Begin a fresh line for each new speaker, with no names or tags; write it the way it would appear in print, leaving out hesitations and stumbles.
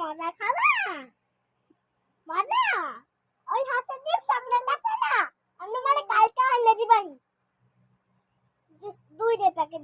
মজা খাবা মজা ওই হাঁসের ডিম চকলেট আছে না আমি মানে কালকে এনে দিবানি দুই দে প্যাকেট